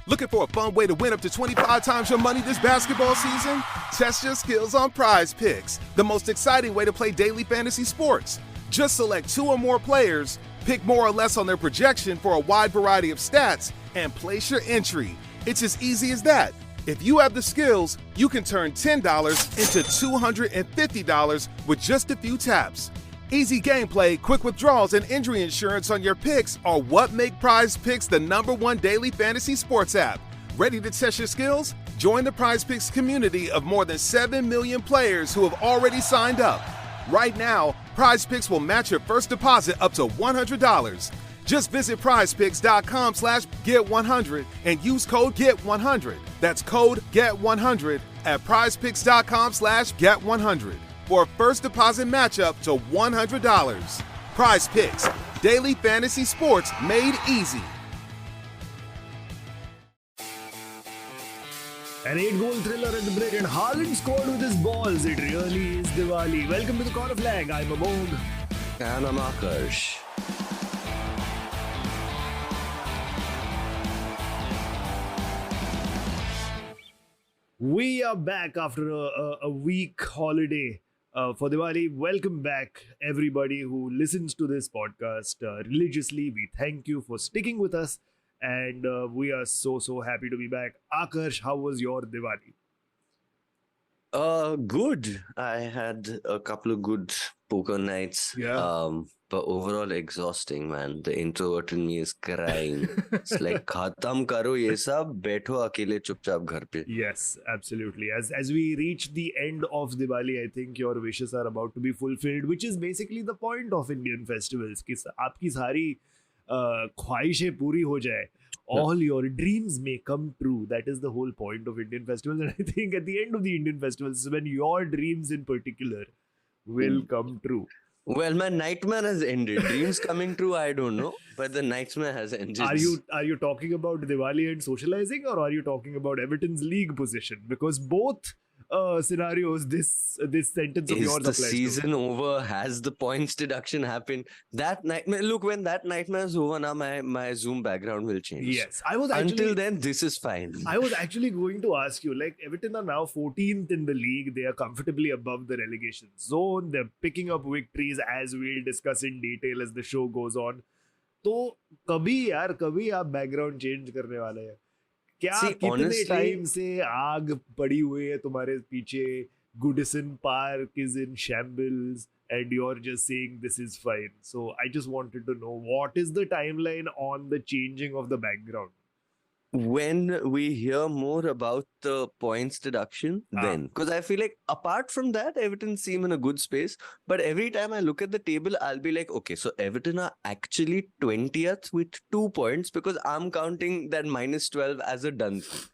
Looking for a fun way to win up to 25 times your money this basketball season? Test your skills on Prize Picks, the most exciting way to play daily fantasy sports. Just select 2 or more players, pick more or less on their projection for a wide variety of stats, and place your entry. It's as easy as that. If you have the skills, you can turn $10 into $250 with just a few taps. Easy gameplay, quick withdrawals, and injury insurance on your picks are what make Prize Picks the #1 daily fantasy sports app. Ready to test your skills? Join the Prize Picks community of more than 7 million players who have already signed up. Right now, Prize Picks will match your first deposit up to $100. Just visit prizepicks.com/get100 and use code GET100. That's code GET100 at prizepicks.com/get100 for a first deposit matchup to $100. Prize Picks, daily fantasy sports made easy. An 8-goal thriller at the bridge, and Haaland scored with his balls. It really is Diwali. Welcome to the Corner Flag. I'm Amogh. And I'm Aakarsh. We are back after a week holiday for Diwali. Welcome back, everybody who listens to this podcast religiously. We thank you for sticking with us, and we are so happy to be back. Aakarsh, how was your Diwali? Good. I had a couple of good poker nights. Yeah. But overall exhausting, man. The introvert in me is crying. It's like, khatam karo ye sab, baitho akele chupchap ghar pe. Yes, absolutely. As we reach the end of Diwali, I think your wishes are about to be fulfilled, which is basically the point of Indian festivals. कि आपकी सारी ख्वाहिशें पूरी हो जाए. All your dreams may come true. That is the whole point of Indian festivals. And I think at the end of the Indian festivals is when your dreams in particular will come true. Well, my nightmare has ended. Dreams coming true, I don't know. But the nightmare has ended. Are you talking about Diwali and socializing, or are you talking about Everton's league position? Because both scenarios, this sentence of yours applies to. Is the season over? Has the points deduction happened? That nightmare. Look, when that nightmare is over, now my Zoom background will change. Yes, until then, this is fine. I was actually going to ask you, like, Everton are now 14th in the league. They are comfortably above the relegation zone. They're picking up victories, as we'll discuss in detail as the show goes on. तो कभी आप background change करने वाले हैं क्या? कितने time से आग पड़ी हुई है तुम्हारे पीछे? Goodison Park is in shambles and you're just saying this is fine. So I just wanted to know, what is the timeline on the changing of the background? When we hear more about the points deduction, then. Because I feel like apart from that, Everton seem in a good space. But every time I look at the table, I'll be like, okay, so Everton are actually 20th with 2 points because I'm counting that minus 12 as a done thing.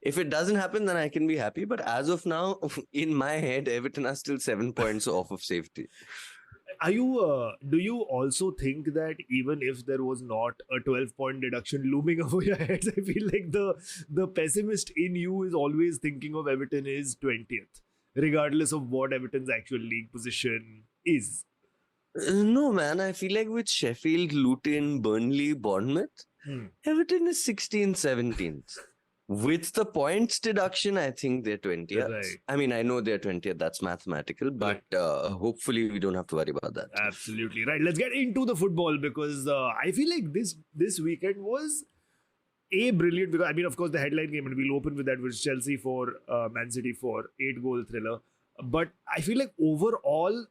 If it doesn't happen, then I can be happy. But as of now, in my head, Everton are still 7 points off of safety. Do you also think that even if there was not a 12-point deduction looming over your heads, I feel like the pessimist in you is always thinking of Everton is 20th, regardless of what Everton's actual league position is? No, man. I feel like with Sheffield, Luton, Burnley, Bournemouth, Everton is 16th, 17th. With the points deduction, I think they're 20th. Right. I mean, I know they're 20th. That's mathematical. But hopefully we don't have to worry about that. Absolutely. Right. Let's get into the football because I feel like this weekend was brilliant. Because, I mean, of course, the headline game, and we'll open with that, was Chelsea 4, Man City 4, 8-goal thriller. But I feel like overall,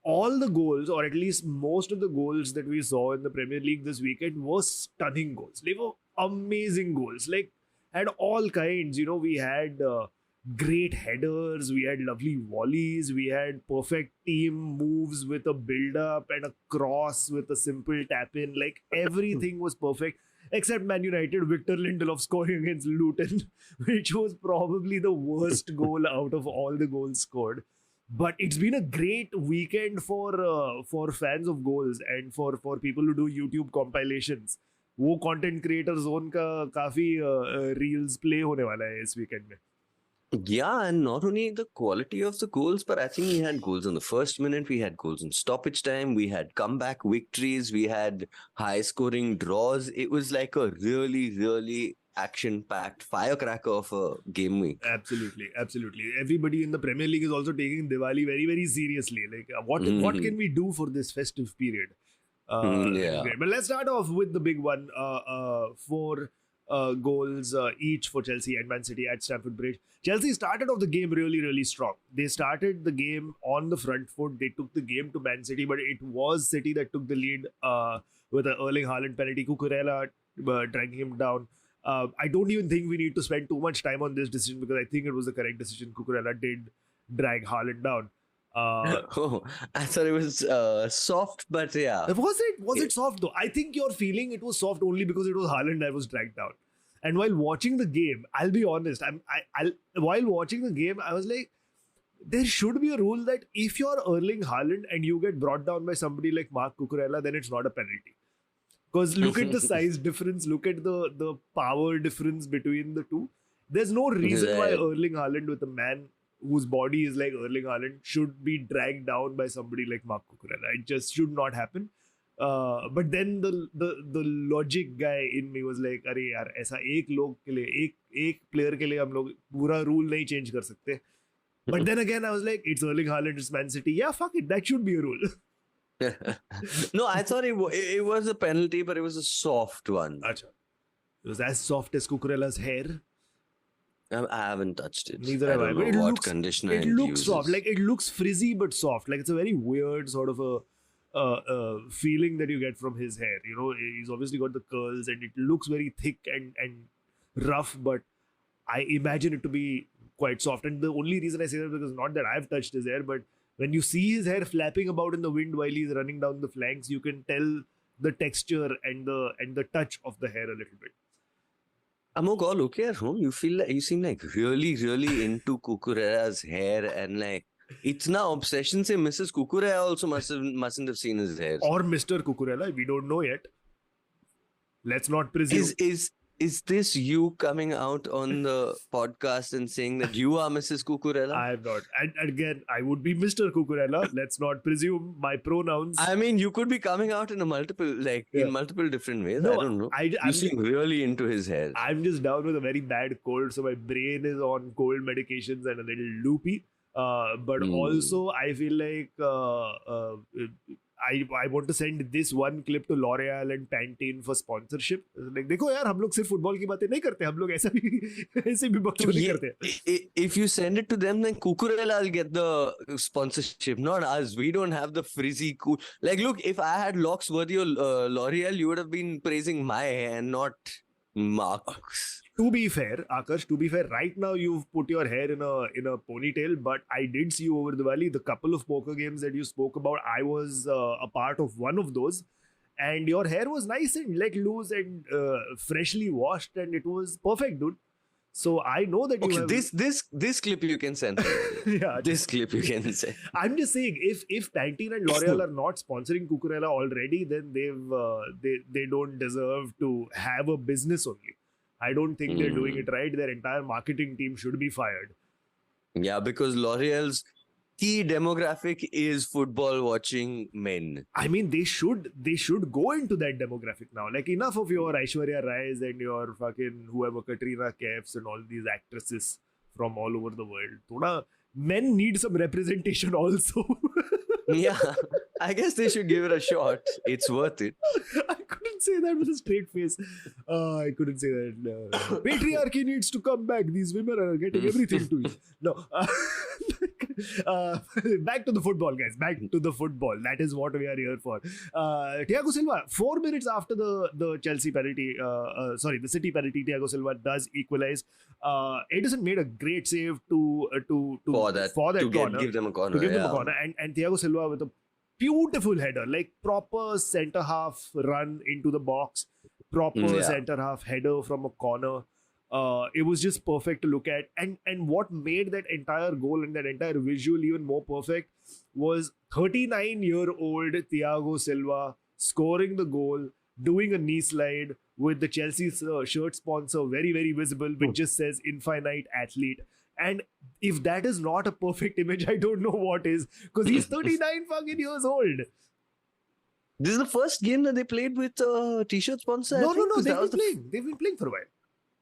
all the goals, or at least most of the goals that we saw in the Premier League this weekend were stunning goals. They were amazing goals. Like, had all kinds, we had great headers, we had lovely volleys, we had perfect team moves with a build-up and a cross with a simple tap-in. Like, everything was perfect, except Man United, Victor Lindelof scoring against Luton, which was probably the worst goal out of all the goals scored. But it's been a great weekend for fans of goals and for people who do YouTube compilations. वो content creator zone का काफी reels play होने वाला है इस weekend में. Yeah, and not only the quality of the goals, but I think we had goals in the first minute, we had goals in stoppage time, we had comeback victories, we had high-scoring draws. It was like a really, really action-packed firecracker of a game week. Absolutely. Everybody in the Premier League is also taking Diwali very, very seriously. Like, what can we do for this festive period? Yeah. Great. But let's start off with the big one. 4 goals each for Chelsea and Man City at Stamford Bridge. Chelsea started off the game really, really strong. They started the game on the front foot. They took the game to Man City, but it was City that took the lead with an Erling Haaland penalty. Cucurella dragging him down. I don't even think we need to spend too much time on this decision because I think it was the correct decision. Cucurella did drag Haaland down. Oh, I thought it was soft, but yeah. Was it soft though? I think you're feeling it was soft only because it was Haaland that was dragged down. And while watching the game, I'll be honest, while watching the game, I was like, there should be a rule that if you're Erling Haaland and you get brought down by somebody like Marc Cucurella, then it's not a penalty. Because look at the size difference, look at the power difference between the two. There's no reason why Erling Haaland, with a man whose body is like Erling Haaland, should be dragged down by somebody like Marc Cucurella. It just should not happen. But then the logic guy in me was like, अरे यार ऐसा एक player के लिए हम लोग पूरा rule नहीं change कर सकते. But then again I was like, it's Erling Haaland, it's Man City. Yeah, fuck it, that should be a rule. No, I thought it was a penalty, but it was a soft one. Achha. It was as soft as Cucurella's hair. I haven't touched it. Neither have I. But But what conditioner it looks uses. soft. Like it looks frizzy but soft. Like it's a very weird sort of a feeling that you get from his hair. You know, he's obviously got the curls and it looks very thick and rough, but I imagine it to be quite soft. And the only reason I say that is because not that I've touched his hair, but when you see his hair flapping about in the wind while he's running down the flanks, you can tell the texture and the touch of the hair a little bit. Amogh, all okay at home? You seem like really, really into Cucurella's hair and like itna obsession se Mrs. Cucurella also mustn't have seen his hair. Or Mr. Cucurella, we don't know yet. Let's not presume. Is this you coming out on the podcast and saying that you are Mrs. Cucurella? I am not. And again, I would be Mr. Cucurella. Let's not presume my pronouns. I mean, you could be coming out in multiple different ways. No, I don't know. You seem really into his hair. I'm just down with a very bad cold, so my brain is on cold medications and a little loopy. But also, I feel like I want to send this one clip to L'Oreal and Pantene for sponsorship. Like, देखो यार, हम लोग सिर्फ football की बातें नहीं करते, हम लोग ऐसे भी बकचोदी करते हैं. If you send it to them, then Cucurella will get the sponsorship, not us. We don't have the frizzy cool. Like, look, if I had locks worthy of L'Oreal, you would have been praising my hair and not Mark's. To be fair, Aakarsh, right now you've put your hair in a ponytail, but I did see you over Diwali. The couple of poker games that you spoke about, I was a part of one of those, and your hair was nice and let loose and freshly washed, and it was perfect, dude. So I know that you have... this clip you can send. Yeah, this clip you can send. I'm just saying, if Pantene and L'Oreal are not sponsoring Cucurella already, then they don't deserve to have a business only. I don't think they're doing it right. Their entire marketing team should be fired. Yeah, because L'Oreal's key demographic is football watching men. I mean, they should go into that demographic now. Like, enough of your Aishwarya Rais and your fucking whoever, Katrina Kaifs and all these actresses from all over the world. Thoda, men need some representation also. Yeah, I guess they should give it a shot. It's worth it. I couldn't say that with a straight face. I couldn't say that. Patriarchy needs to come back. These women are getting everything to you. No. Back to the football, guys. Back to the football. That is what we are here for. Thiago Silva, 4 minutes after the Chelsea penalty, the City penalty, Thiago Silva does equalize. Edison made a great save to give them a corner. And Thiago Silva with a beautiful header, like proper centre half run into the box, proper centre half header from a corner. It was just perfect to look at. And what made that entire goal and that entire visual even more perfect was 39-year-old Thiago Silva scoring the goal, doing a knee slide with the Chelsea shirt sponsor very, very visible, which just says Infinite Athlete. And if that is not a perfect image, I don't know what is. Because he's 39 fucking years old. This is the first game that they played with a t-shirt sponsor? No. They've been playing for a while.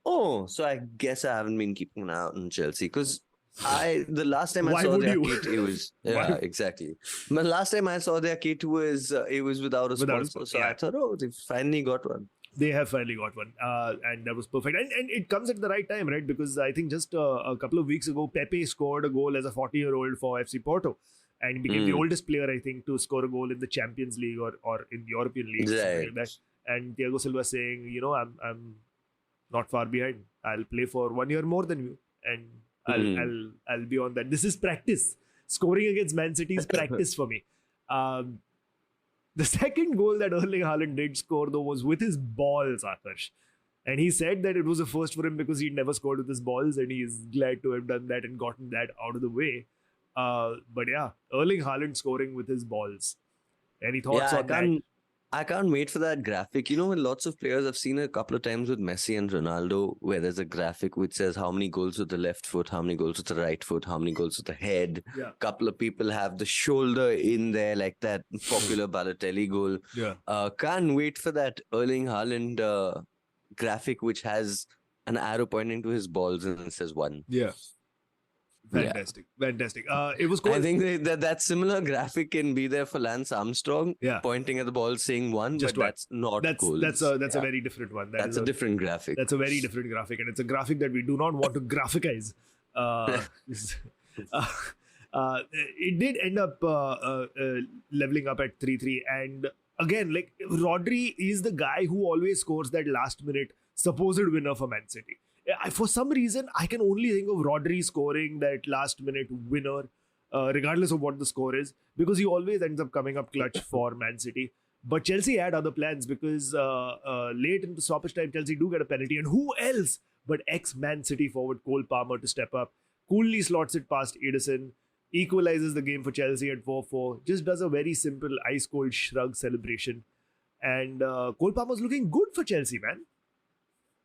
Oh, so I guess I haven't been keeping an eye on Chelsea because the last time I Why saw would their you? kit, it was Why- exactly. But last time I saw their kit was it was without a Without a sponsor, sponsor, so yeah. I thought, oh, they finally got one. They have finally got one, and that was perfect. And it comes at the right time, right? Because I think just a couple of weeks ago, Pepe scored a goal as a 40-year-old for FC Porto, and became the oldest player, I think, to score a goal in the Champions League or in European League, something like that. And Thiago Silva saying, I'm not far behind. I'll play for 1 year more than you, and I'll be on that. This is practice. Scoring against Man City is practice for me. Um, the second goal that Erling Haaland did score, though, was with his balls, Aakarsh. And he said that it was a first for him because he'd never scored with his balls, and he is glad to have done that and gotten that out of the way. But yeah, Erling Haaland scoring with his balls. Any thoughts Yeah, on that? I can't wait for that graphic. You know, when lots of players, I've seen it a couple of times with Messi and Ronaldo, where there's a graphic which says how many goals with the left foot, how many goals with the right foot, how many goals with the head. Yeah. Couple of people have the shoulder in there, like that popular Balotelli goal. Yeah. Can't wait for that Erling Haaland graphic, which has an arrow pointing to his balls and it says one. Yeah. Fantastic. It was cool. I think that similar graphic can be there for Lance Armstrong, pointing at the ball saying one, Just but one. that's not goals. That's a very different one. That's a different graphic. That's a very different graphic, and it's a graphic that we do not want to graphikize. It did end up leveling up at 3-3, and again, like Rodri is the guy who always scores that last minute supposed winner for Man City. For some reason, I can only think of Rodri scoring that last minute winner, regardless of what the score is, because he always ends up coming up clutch for Man City. But Chelsea had other plans because late into stoppage time, Chelsea do get a penalty. And who else but ex-Man City forward Cole Palmer to step up, coolly slots it past Ederson, equalizes the game for Chelsea at 4-4, just does a very simple ice-cold shrug celebration. And Cole Palmer's looking good for Chelsea, man.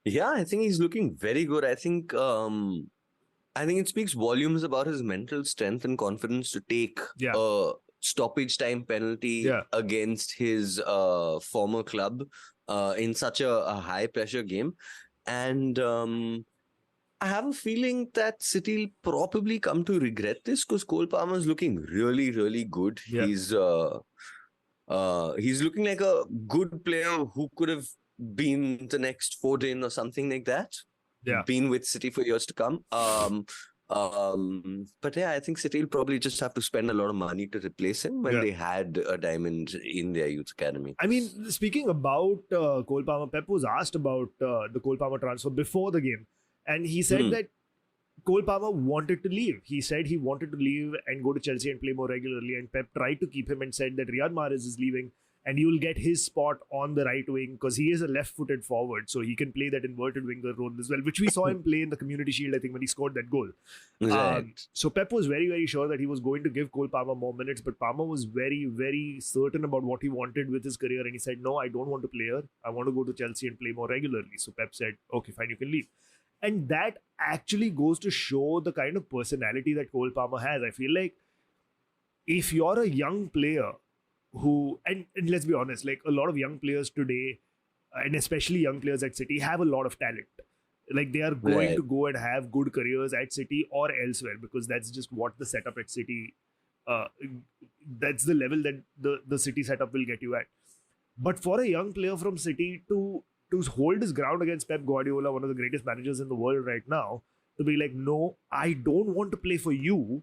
Yeah, I think he's looking very good. I think it speaks volumes about his mental strength and confidence to take a stoppage time penalty against his former club in such a high pressure game. And I have a feeling that City will probably come to regret this because Cole Palmer is looking really, really good. Yeah. He's looking like a good player who could have been the next Foden or something like that. Yeah. Been with City for years to come. But yeah, I think City will probably just have to spend a lot of money to replace him when they had a diamond in their youth academy. I mean, speaking about Cole Palmer, Pep was asked about the Cole Palmer transfer before the game. And he said that Cole Palmer wanted to leave. He said he wanted to leave and go to Chelsea and play more regularly. And Pep tried to keep him and said that Riyad Mahrez is leaving and you will get his spot on the right wing because he is a left-footed forward. So he can play that inverted winger role as well, which we saw him play in the Community Shield, I think, when he scored that goal. Right. So Pep was very, very sure that he was going to give Cole Palmer more minutes. But Palmer was very, very certain about what he wanted with his career. And he said, no, I don't want to play here. I want to go to Chelsea and play more regularly. So Pep said, okay, fine, you can leave. And that actually goes to show the kind of personality that Cole Palmer has. I feel like if you're a young player who, and let's be honest, like a lot of young players today, and especially young players at City, have a lot of talent. Like they are going to go and have good careers at City or elsewhere because that's just what the setup at City, that's the level that the City setup will get you at. But for a young player from City to hold his ground against Pep Guardiola, one of the greatest managers in the world right now, to be like, no, I don't want to play for you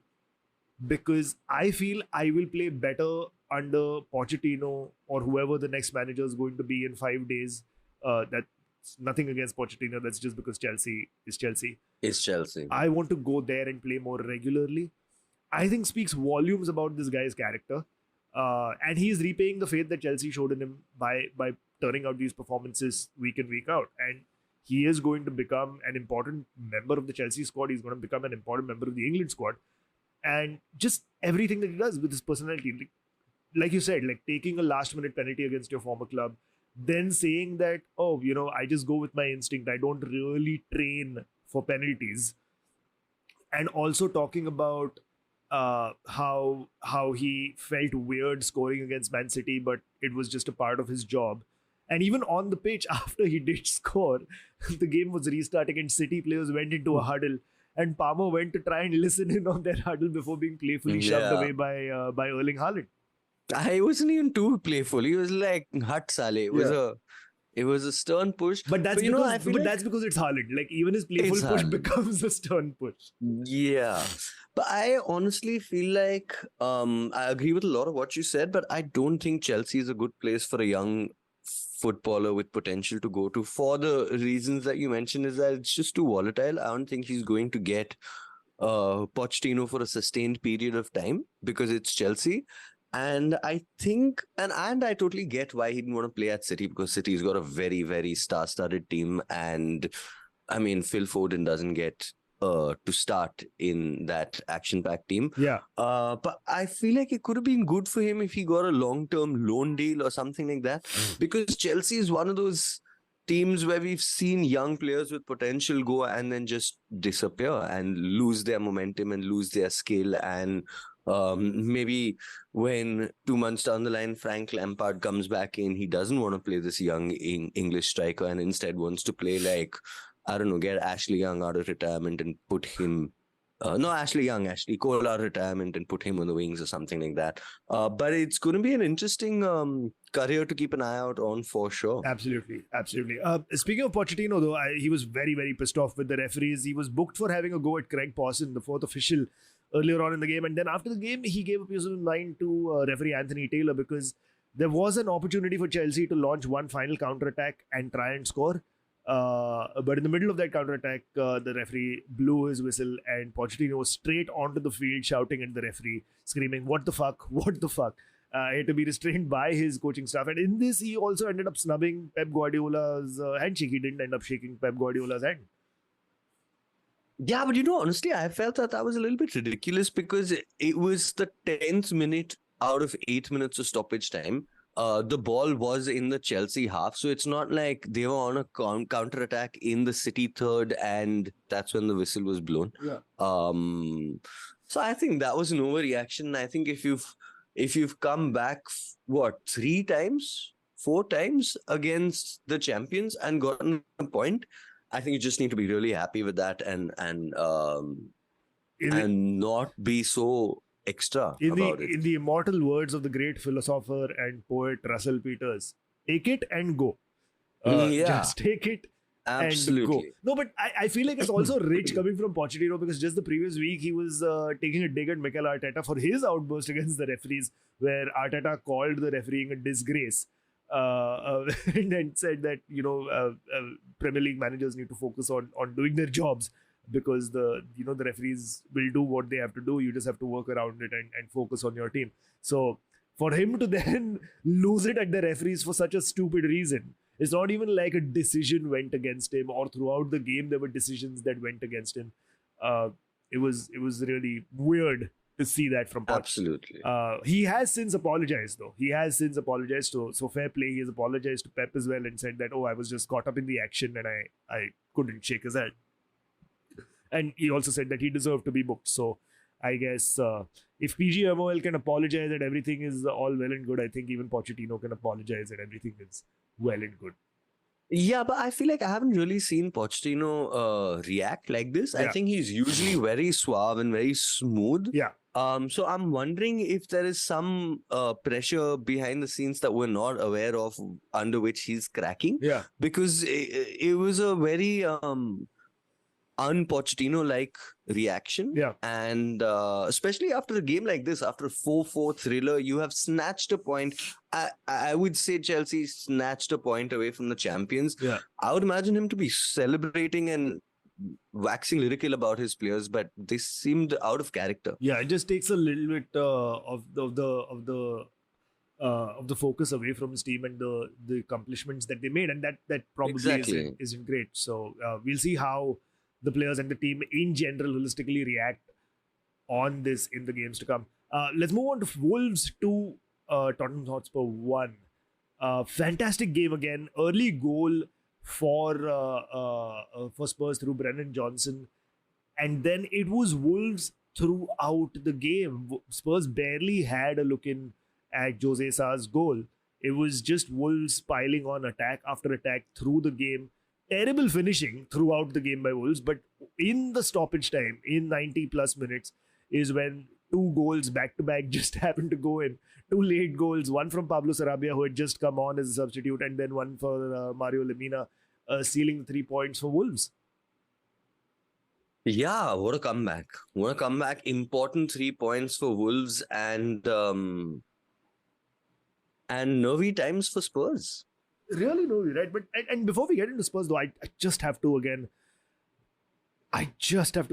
because I feel I will play better under Pochettino or whoever the next manager is going to be in 5 days. That's nothing against Pochettino. That's just because Chelsea is Chelsea. It's Chelsea. I want to go there and play more regularly. I think speaks volumes about this guy's character. And he's repaying the faith that Chelsea showed in him by turning out these performances week in, week out. And he is going to become an important member of the Chelsea squad. He's going to become an important member of the England squad. And just everything that he does with his personality. Like you said, like taking a last-minute penalty against your former club, then saying that, oh, I just go with my instinct. I don't really train for penalties. And also talking about how he felt weird scoring against Man City, but it was just a part of his job. And even on the pitch, after he did score, the game was restarting and City players went into a huddle. And Palmer went to try and listen in on their huddle before being playfully shoved away by Erling Haaland. I wasn't even too playful. He was like, "Hut sale." It was a stern push. But that's you because know, I feel like that's because it's Haaland. Like even his playful It's push Haaland. becomes a stern push. Yeah. But I honestly feel like I agree with a lot of what you said, but I don't think Chelsea is a good place for a young footballer with potential to go to, for the reasons that you mentioned. Is that it's just too volatile. I don't think he's going to get Pochettino for a sustained period of time because it's Chelsea. And I think, and I totally get why he didn't want to play at City, because City's got a very, very star-studded team. And I mean, Phil Foden doesn't get to start in that action-packed team. Yeah. But I feel like it could have been good for him if he got a long-term loan deal or something like that. Because Chelsea is one of those teams where we've seen young players with potential go and then just disappear and lose their momentum and lose their skill. And maybe when 2 months down the line, Frank Lampard comes back in, he doesn't want to play this young English striker and instead wants to play like, I don't know, get Ashley Young out of retirement and put him, Ashley Cole out of retirement and put him on the wings or something like that. But it's going to be an interesting career to keep an eye out on for sure. Absolutely. Speaking of Pochettino, though, he was very, very pissed off with the referees. He was booked for having a go at Craig Pawson, the fourth official, earlier on in the game. And then after the game, he gave a piece of mind to referee Anthony Taylor because there was an opportunity for Chelsea to launch one final counter-attack and try and score. But in the middle of that counter-attack, the referee blew his whistle and Pochettino was straight onto the field shouting at the referee, screaming, "What the fuck? What the fuck?" He had to be restrained by his coaching staff. And in this, he also ended up snubbing Pep Guardiola's handshake. He didn't end up shaking Pep Guardiola's hand. Yeah, but honestly, I felt that was a little bit ridiculous because it was the 10th minute out of 8 minutes of stoppage time. The ball was in the Chelsea half, so it's not like they were on a counter-attack in the City third and that's when the whistle was blown. Yeah. So I think that was an overreaction. I think if you've come back, 3 times, 4 times against the champions and gotten a point, I think you just need to be really happy with that and not be so extra about it. In the immortal words of the great philosopher and poet Russell Peters, take it and go. Just take it Absolutely. and go. No, but I feel like it's also rich coming from Pochettino because just the previous week he was taking a dig at Mikel Arteta for his outburst against the referees, where Arteta called the refereeing a disgrace. And then said that Premier League managers need to focus on doing their jobs because the referees will do what they have to do. You just have to work around it and focus on your team. So for him to then lose it at the referees for such a stupid reason, it's not even like a decision went against him or throughout the game there were decisions that went against him. It was really weird to see that from Poch. Absolutely. He has since apologized, though. So fair play. He has apologized to Pep as well and said that, I was just caught up in the action and I couldn't shake his hand. And he also said that he deserved to be booked. So I guess if PGMOL can apologize and everything is all well and good, I think even Pochettino can apologize and everything is well and good. Yeah, but I feel like I haven't really seen Pochettino react like this. Yeah. I think he's usually very suave and very smooth. Yeah. So I'm wondering if there is some pressure behind the scenes that we're not aware of under which he's cracking. Yeah. Because it was a very un-Pochettino-like reaction. Yeah. And especially after a game like this, after a 4-4 thriller, you have snatched a point. I would say Chelsea snatched a point away from the champions. Yeah. I would imagine him to be celebrating and waxing lyrical about his players, but this seemed out of character. Yeah, it just takes a little bit of the focus away from his team and the accomplishments that they made, and that probably isn't great. So we'll see how the players and the team in general holistically react on this in the games to come. Let's move on to Wolves 2, Tottenham Hotspur 1. Fantastic game again. Early goal for Spurs through Brennan Johnson. And then it was Wolves throughout the game. Spurs barely had a look in at Jose Sa's goal. It was just Wolves piling on attack after attack through the game. Terrible finishing throughout the game by Wolves, but in the stoppage time, in 90 plus minutes, is when two goals back to back just happened to go in. Two late goals, one from Pablo Sarabia, who had just come on as a substitute, and then one for Mario Lemina, sealing the 3 points for Wolves. Yeah, what a comeback. What a comeback. Important 3 points for Wolves and nervy times for Spurs. Really nervy, right? But and before we get into Spurs, though, I just have to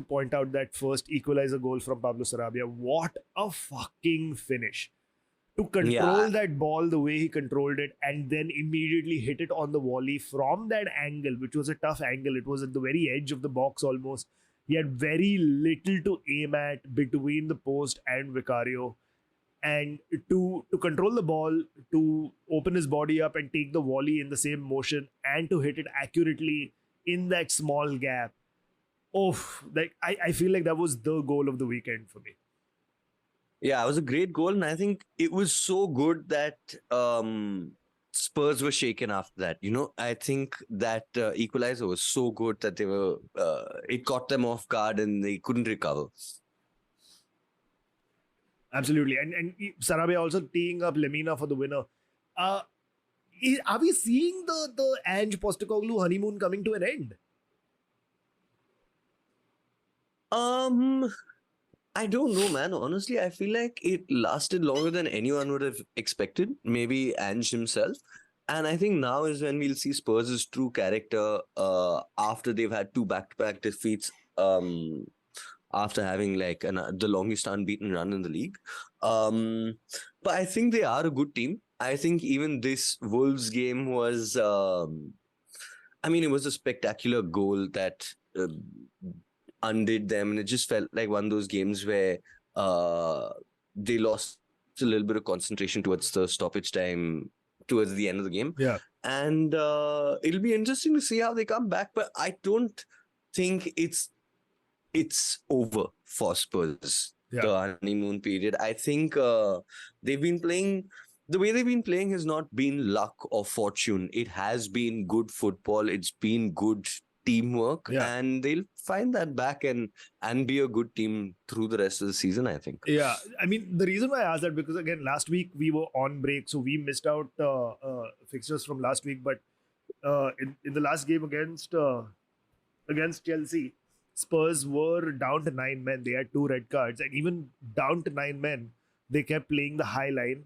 point out that first equalizer goal from Pablo Sarabia. What a fucking finish. To control that ball the way he controlled it and then immediately hit it on the volley from that angle, which was a tough angle. It was at the very edge of the box almost. He had very little to aim at between the post and Vicario. And to control the ball, to open his body up and take the volley in the same motion and to hit it accurately in that small gap. I feel like that was the goal of the weekend for me. Yeah, it was a great goal, and I think it was so good that Spurs were shaken after that. I think that equalizer was so good that they were. It caught them off guard, and they couldn't recover. Absolutely, and Sarabia also teeing up Lemina for the winner. Are we seeing the Ange Postecoglou honeymoon coming to an end? I don't know, man. Honestly, I feel like it lasted longer than anyone would have expected. Maybe Ange himself. And I think now is when we'll see Spurs' true character after they've had 2 back-to-back defeats, after having the longest unbeaten run in the league. But I think they are a good team. I think even this Wolves game was, it was a spectacular goal that undid them, and it just felt like one of those games where they lost a little bit of concentration towards the stoppage time, towards the end of the game. Yeah. And it'll be interesting to see how they come back, but I don't think it's over for Spurs, the honeymoon period. I think they've been playing, the way they've been playing has not been luck or fortune. It has been good football. It's been good teamwork, and they'll find that back and be a good team through the rest of the season, I think. Yeah, the reason why I asked that, because again, last week we were on break, so we missed out fixtures from last week. But in the last game against Chelsea, Spurs were down to 9 men. They had 2 red cards, and even down to 9 men, they kept playing the high line,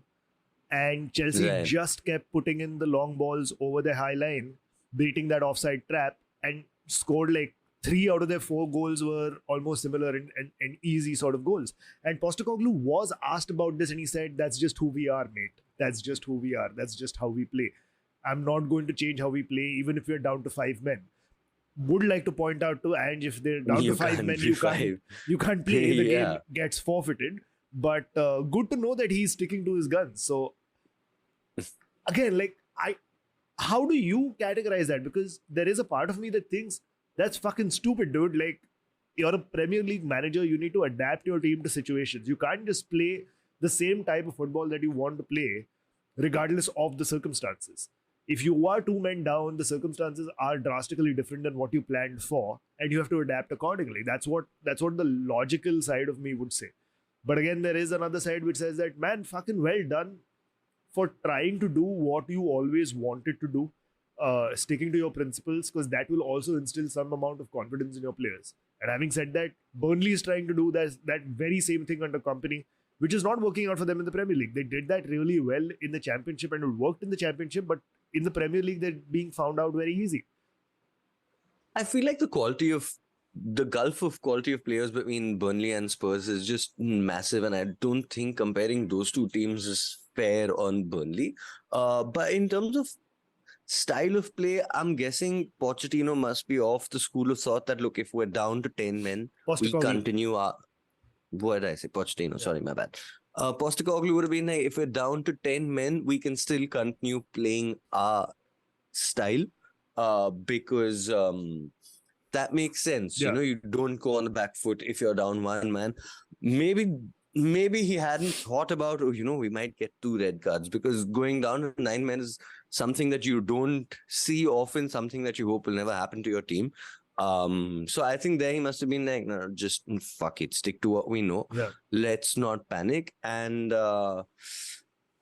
and Chelsea just kept putting in the long balls over the high line, beating that offside trap, and scored 3 out of their 4 goals were almost similar and easy sort of goals. And Postecoglou was asked about this, and he said, "That's just who we are, mate. That's just who we are. That's just how we play. I'm not going to change how we play, even if we're down to 5 men." Would like to point out to Ange, if they're down to 5 men, you can't play. The game gets forfeited. But good to know that he's sticking to his guns. So again, how do you categorize that? Because there is a part of me that thinks that's fucking stupid, dude. You're a Premier League manager. You need to adapt your team to situations. You can't just play the same type of football that you want to play, regardless of the circumstances. If you are 2 men down, the circumstances are drastically different than what you planned for, and you have to adapt accordingly. That's what the logical side of me would say. But again, there is another side which says that, man, fucking well done for trying to do what you always wanted to do, sticking to your principles, because that will also instill some amount of confidence in your players. And having said that, Burnley is trying to do that very same thing under Company, which is not working out for them in the Premier League. They did that really well in the Championship, and it worked in the Championship, but in the Premier League, they're being found out very easy. I feel like the gulf of quality of players between Burnley and Spurs is just massive, and I don't think comparing those 2 teams is fair on Burnley. But in terms of style of play, I'm guessing Pochettino must be off the school of thought that, look, if we're down to 10 men, we continue our... What did I say? Pochettino, yeah. Sorry, my bad. Postecoglou would have been like, if we're down to 10 men, we can still continue playing our style, because that makes sense. Yeah. You don't go on the back foot if you're down 1 man. Maybe maybe he hadn't thought about, oh, we might get 2 red cards, because going down to 9 men is something that you don't see often, something that you hope will never happen to your team. So I think there he must have been like, no, just fuck it, stick to what we know. Yeah. Let's not panic. And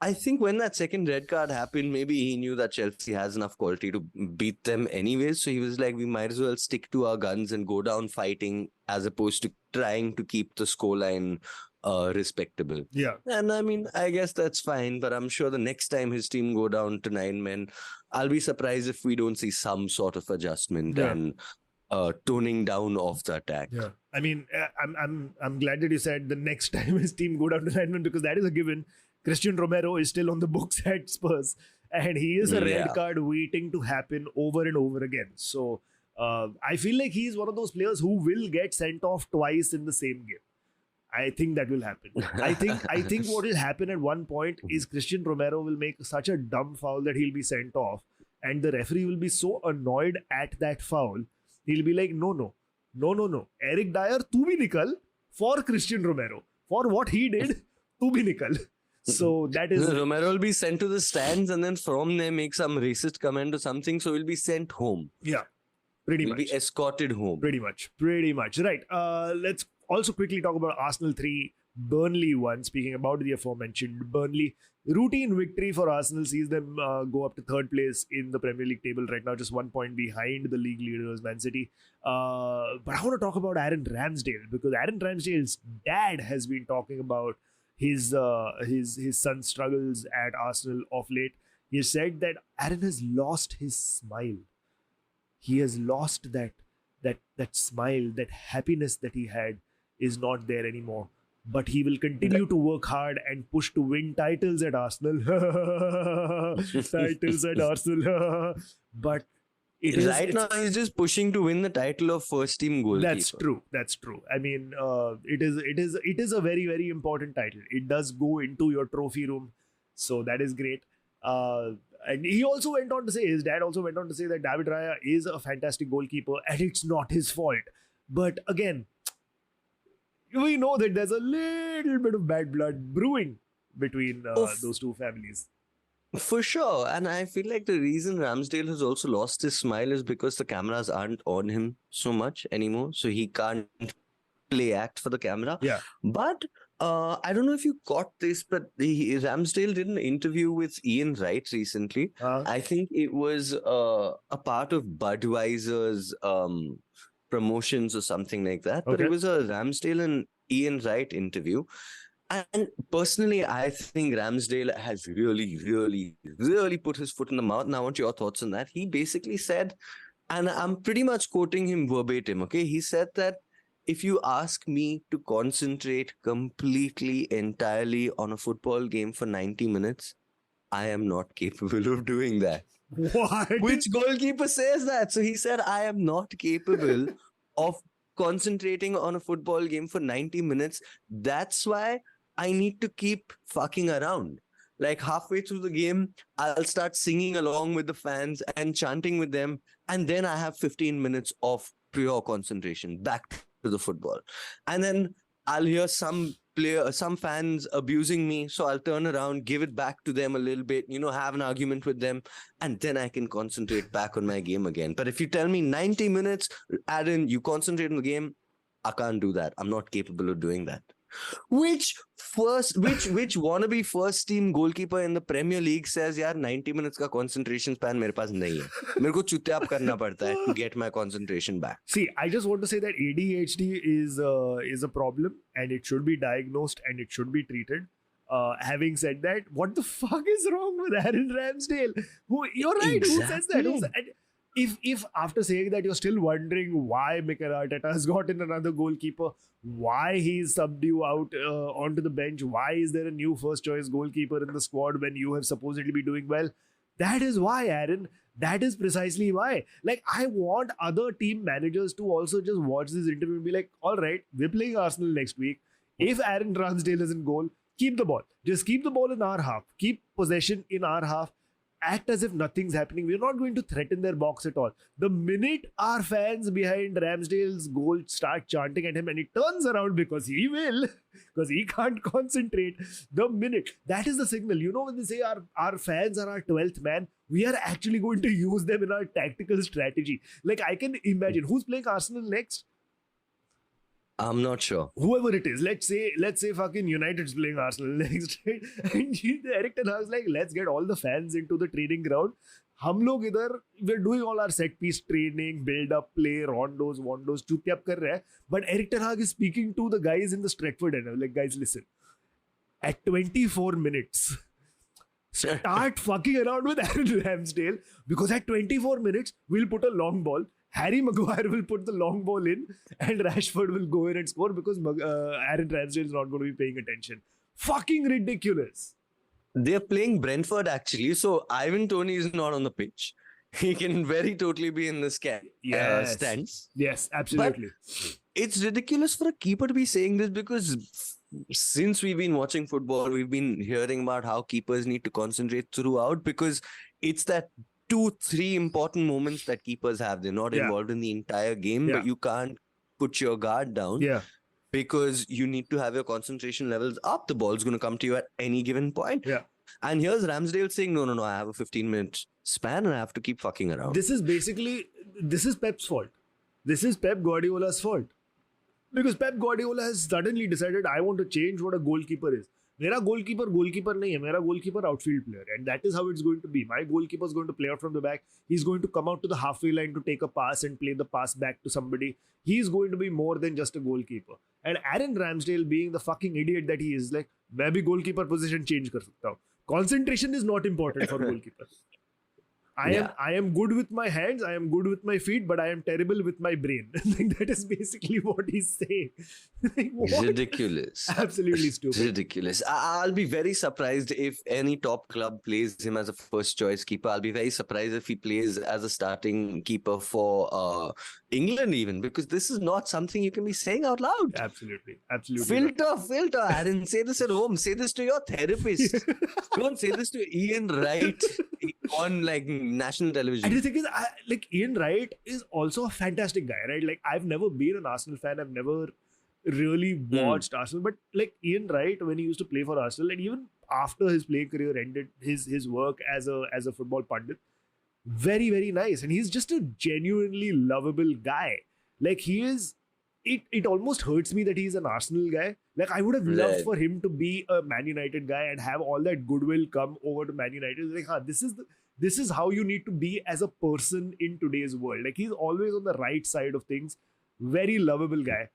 I think when that second red card happened, maybe he knew that Chelsea has enough quality to beat them anyways. So he was like, we might as well stick to our guns and go down fighting, as opposed to trying to keep the scoreline respectable. Yeah. And I mean, I guess that's fine, but I'm sure the next time his team go down to 9 men, I'll be surprised if we don't see some sort of adjustment and toning down of the attack. Yeah. I mean, I'm glad that you said the next time his team go down to 9 men, because that is a given. Christian Romero is still on the books at Spurs, and he is a red card waiting to happen over and over again. So I feel like he's one of those players who will get sent off twice in the same game. I think that will happen. I think what will happen at one point is Christian Romero will make such a dumb foul that he'll be sent off, and the referee will be so annoyed at that foul, he'll be like, no. Eric Dyer, tu bhi nikal for Christian Romero. For what he did, tu bhi nikal. So that is... Romero will be sent to the stands, and then from there make some racist comment or something. So he'll be sent home. Yeah, pretty much. He'll be escorted home. Pretty much. Right. Let's also quickly talk about Arsenal 3, Burnley 1. Speaking about the aforementioned Burnley, routine victory for Arsenal sees them go up to third place in the Premier League table right now, just 1 point behind the league leaders, Man City. But I want to talk about Aaron Ramsdale, because Aaron Ramsdale's dad has been talking about his son's struggles at Arsenal of late. He has said that Aaron has lost his smile. He has lost that smile, that happiness that he had is not there anymore. But he will continue to work hard and push to win titles at Arsenal. Titles at Arsenal. But now he's just pushing to win the title of first team goalkeeper. That's true. I mean, it is a very, very important title. It does go into your trophy room, so that is great. And he also went on to say, his dad also went on to say that David Raya is a fantastic goalkeeper and it's not his fault. But again, we know that there's a little bit of bad blood brewing between those two families. For sure. And I feel like the reason Ramsdale has also lost his smile is because the cameras aren't on him so much anymore. So he can't play act for the camera. Yeah. But I don't know if you caught this, but Ramsdale did an interview with Ian Wright recently. I think it was a part of Budweiser's promotions or something like that. But it was a Ramsdale and Ian Wright interview. And personally, I think Ramsdale has really, really, really put his foot in the mouth. And I want your thoughts on that. He basically said, and I'm pretty much quoting him verbatim, okay? He said that if you ask me to concentrate completely, entirely on a football game for 90 minutes, I am not capable of doing that. What? Which goalkeeper says that? So he said, I am not capable of concentrating on a football game for 90 minutes. That's why I need to keep fucking around. Like halfway through the game, I'll start singing along with the fans and chanting with them. And then I have 15 minutes of pure concentration back to the football. And then I'll hear some fans abusing me. So I'll turn around, give it back to them a little bit, have an argument with them. And then I can concentrate back on my game again. But if you tell me 90 minutes, Aaron, you concentrate on the game, I can't do that. I'm not capable of doing that. Which wannabe first team goalkeeper in the Premier League says, yaar, 90 minutes ka concentration span mere paas nahi hai. Mere ko chutyap karna padta hai to get my concentration back. See, I just want to say that ADHD is a problem and it should be diagnosed and it should be treated. Having said that, what the fuck is wrong with Aaron Ramsdale? You're right. Exactly. Who says that? If after saying that you're still wondering why Mikel Arteta has gotten another goalkeeper, why he's subbed you out onto the bench, why is there a new first choice goalkeeper in the squad when you have supposedly been doing well? That is why, Aaron. That is precisely why. Like, I want other team managers to also just watch this interview and be like, all right, we're playing Arsenal next week. If Aaron Ramsdale is in goal, keep the ball. Just keep the ball in our half. Keep possession in our half. act as if nothing's happening. We're not going to threaten their box at all. The minute our fans behind Ramsdale's goal start chanting at him and he turns around because he will, because he can't concentrate, the minute, that is the signal. You know, when they say our fans are our 12th man, we are actually going to use them in our tactical strategy. Like, I can imagine who's playing Arsenal next. I'm not sure. Whoever it is, let's say fucking United's playing Arsenal next, right? And Eric Ten Hag's like, let's get all the fans into the training ground. हम लोग इधर, we're doing all our set piece training, build up play, rondos, चुतियाप कर रहे हैं. But Eric Ten Hag is speaking to the guys in the Stretford end. Like, guys, listen. At 24 minutes, start fucking around with Aaron Ramsdale, because at 24 minutes, we'll put a long ball. Harry Maguire will put the long ball in and Rashford will go in and score because Aaron Ramsdale is not going to be paying attention. Fucking ridiculous. They're playing Brentford actually, so Ivan Toney is not on the pitch. He can very totally be in the stands. Yes, absolutely. But it's ridiculous for a keeper to be saying this, because since we've been watching football, we've been hearing about how keepers need to concentrate throughout, because it's that 2-3 important moments that keepers have. They're not involved in the entire game, but you can't put your guard down because you need to have your concentration levels up. The ball's going to come to you at any given point. And here's Ramsdale saying, no, I have a 15-minute span and I have to keep fucking around. This is Pep's fault. This is Pep Guardiola's fault. Because Pep Guardiola has suddenly decided, I want to change what a goalkeeper is. मेरा goalkeeper नहीं है, मेरा goalkeeper outfield player, and that is how it's going to be. My goalkeeper is going to play out from the back. He's going to come out to the halfway line to take a pass and play the pass back to somebody. He's going to be more than just a goalkeeper. And Aaron Ramsdale, being the fucking idiot that he is, like, मैं भी goalkeeper position change कर सकता हूँ. Concentration is not important for goalkeepers. I am good with my hands, I am good with my feet, but I am terrible with my brain. Like, that is basically what he's saying. Like, ridiculous. Absolutely stupid. Ridiculous. I'll be very surprised if any top club plays him as a first choice keeper. I'll be very surprised if he plays as a starting keeper for England even, because this is not something you can be saying out loud. Absolutely. Filter. Aaron, say this at home. Say this to your therapist. Don't say this to Ian Wright on like national television. And the thing is, like, Ian Wright is also a fantastic guy, right? Like, I've never been an Arsenal fan. I've never really watched Arsenal, but like Ian Wright, when he used to play for Arsenal, and even after his playing career ended, his work as a football pundit, very, very nice. And he's just a genuinely lovable guy. Like, he is, it almost hurts me that he's an Arsenal guy. Like, I would have loved for him to be a Man United guy and have all that goodwill come over to Man United. Like, this is how you need to be as a person in today's world. Like, he's always on the right side of things. Very lovable guy.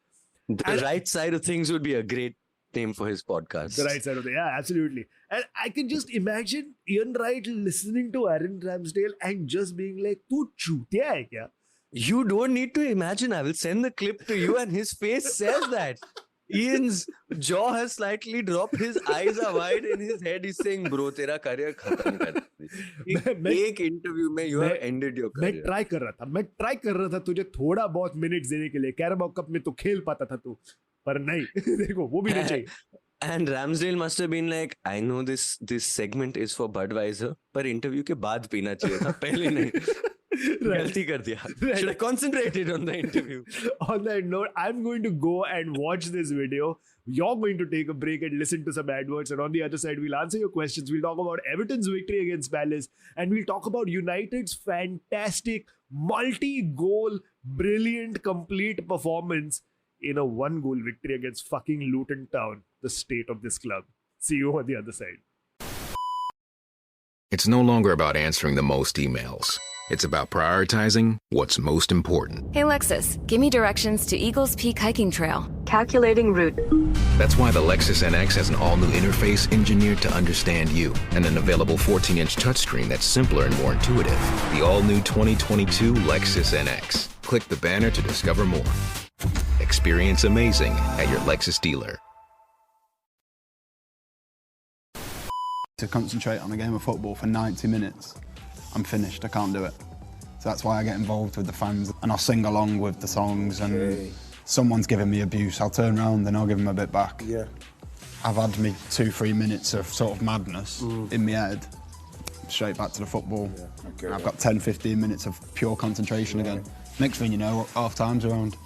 The right side of things would be a great name for his podcast. The right side of things. Yeah, absolutely. And I can just imagine Ian Wright listening to Aaron Ramsdale and just being like, "Tu chutiya hai kya?" You don't need to imagine. I will send the clip to you and his face says that. Ian's jaw has slightly dropped. His eyes are wide. In his head, he's saying, bro, तेरा career खत्म कर दे. एक interview में you have ended your career. मैं try कर रहा था तुझे थोड़ा बहुत मिनट्स देने के लिए. कैरबाओ कप में तो खेल पाता था तू, पर नहीं. देखो वो भी नहीं चाहिए. And Ramsdale must have been like, I know this segment is for Budweiser, पर इंटरव्यू के बाद पीना चाहिए था, पहले नहीं. गलती कर दिया. Should have concentrated on the interview. On that note, I'm going to go and watch this video. You're going to take a break and listen to some adverts. And on the other side, we'll answer your questions. We'll talk about Everton's victory against Palace. And we'll talk about United's fantastic, multi-goal, brilliant, complete performance in a one-goal victory against fucking Luton Town, the state of this club. See you on the other side. It's no longer about answering the most emails. It's about prioritizing what's most important. Hey, Lexus, give me directions to Eagles Peak Hiking Trail. Calculating route. That's why the Lexus NX has an all-new interface engineered to understand you and an available 14-inch touchscreen that's simpler and more intuitive. The all-new 2022 Lexus NX. Click the banner to discover more. Experience amazing at your Lexus dealer. To concentrate on a game of football for 90 minutes, I'm finished, I can't do it. So that's why I get involved with the fans and I'll sing along with the songs and someone's giving me abuse, I'll turn around and I'll give them a bit back. Yeah. I've had me 2-3 minutes of sort of madness in my head, straight back to the football. Okay. And I've got 10, 15 minutes of pure concentration again. Next thing you know, half time's around.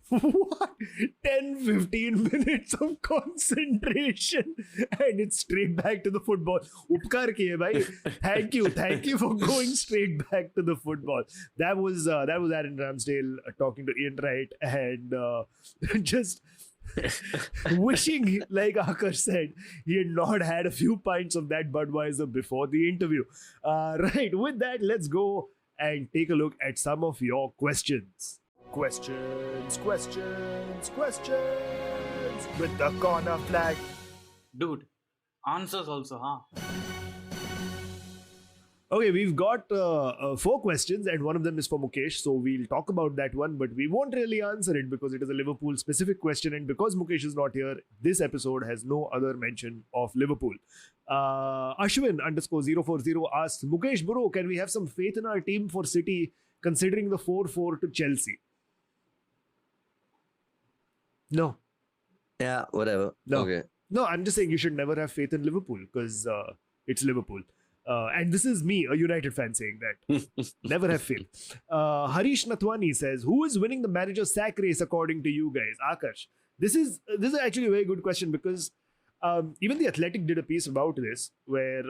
What? 10, 15 minutes of concentration and it's straight back to the football. Upkar kiye bhai. Thank you for going straight back to the football. That was Aaron Ramsdale talking to Ian Wright and just wishing, like Aakarsh said, he had not had a few pints of that Budweiser before the interview. Right, with that, let's go and take a look at some of your questions. Questions with the corner flag. Dude, answers also, huh? Okay, we've got 4 questions and one of them is for Mukesh. So we'll talk about that one, but we won't really answer it because it is a Liverpool specific question. And because Mukesh is not here, this episode has no other mention of Liverpool. Ashwin_040 asks, Mukesh bro, can we have some faith in our team for City considering the 4-4 to Chelsea? No. Yeah, whatever. No. Okay. No, I'm just saying you should never have faith in Liverpool because it's Liverpool. And this is me, a United fan, saying that. Never have faith. Harish Nathwani says, who is winning the manager sack race according to you guys? Aakarsh. This is actually a very good question because even the Athletic did a piece about this where